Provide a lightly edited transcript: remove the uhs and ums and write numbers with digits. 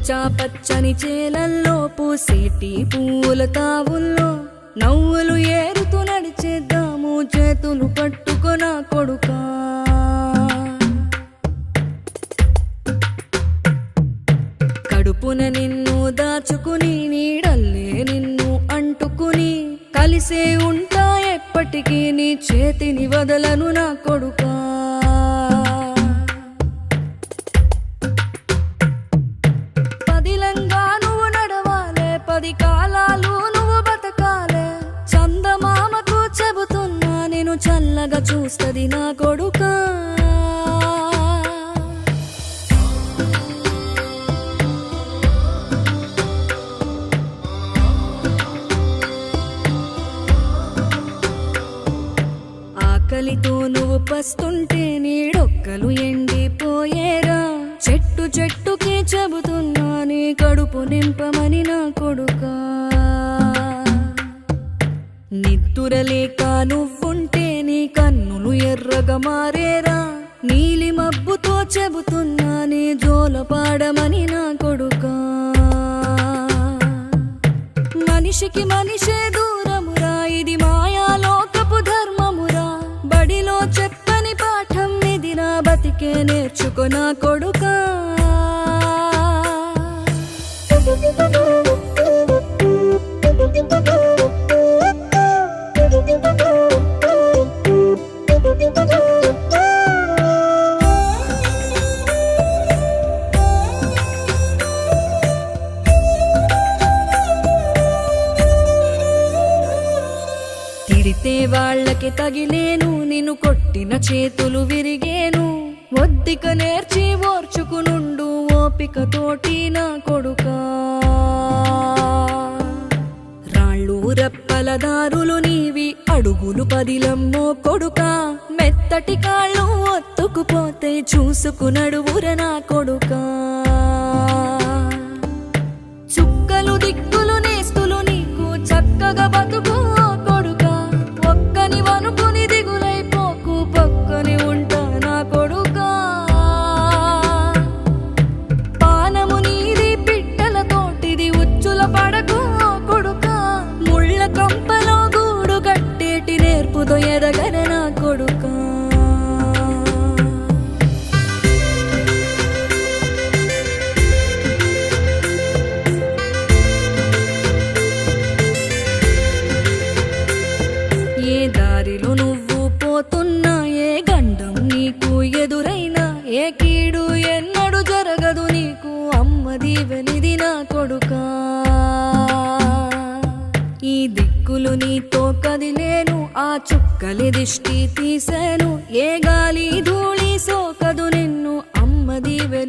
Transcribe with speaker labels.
Speaker 1: పచ్చా పచ్చని చేలల్లో పూసేటి పూల తావుల్లో నవ్వులు ఏరుతూ నడిచేద్దాము చేతులు పట్టుకొన కొడుకా. కడుపున నిన్ను దాచుకుని నీడల్లే నిన్ను అంటుకుని కలిసే ఉంటా ఎప్పటికీ నీ చేతిని వదలను నా కొడుకా. పదిలంగా నువ్వు నడవాలే, 10 కాలాలు నువ్వు బతకాలే. చందమామకు చెబుతున్నా నేను చల్లగా చూస్తది నా కొడుకా. ఆకలితో నువ్వు పస్తుంటే నీడొక్కలు ఎండిపోయేరా. చెట్టు చెట్టుకే చెబుతున్నా నీ కడుపు నింపమని నా కొడుకా. నిద్దురలేక నువ్వుంటే నీ కన్నులు ఎర్రగా మారేరా. నీలి మబ్బుతో చెబుతున్నా నీ జోల పాడమని నా కొడుకా. మనిషికి మనిషే దూరమురా, ఇది మాయాలోకపు ధర్మమురా. బడిలో చెప్పని పాఠం ఇది, నా బతికే నేర్చుకో నా కొడుకా. తిడితే వాళ్ళకి తగిలేను, నిన్ను కొట్టిన చేతులు విరిగేను. ఒద్దిక నేర్చి ఓర్చుకునుండు ఓపికతోటి నా కొడుకా. రాళ్ళు రెప్పల దారులు నీవి, అడుగులు 10లమ్మో కొడుకా. మెత్తటి కాళ్ళు ఒత్తుకుపోతే చూసుకునడువుర నా కొడుకా. చుక్కలు దిక్కులు నేస్తులు నీకు చక్కగా బతుకు కొడుకా. ఒక్కని వనుకుని దిగులైపోకు, పక్కని ఉంటా నా కొడుకా. పానము నీది పిట్టల తోటిది, ఉచ్చుల పడకు కొడుకా. ముళ్ళ కంపలో గూడు కట్టేటి నేర్పుతో ఎదగన నా కొడుకా. ఏ దారిలో నువ్వు పోతున్నా, ఏ గండం నీకు ఎదురైనా, ఏ కీడు ఎన్నడు జరగదు నీకు అమ్మ దీవెనిది నా కొడుకా. ఈ దిక్కులు నీతో కదిలేను, ఆ చుక్కలి దిష్టి తీసేను. ఏ గాలి ధూళి సోకదు నిన్ను అమ్మ దీవెని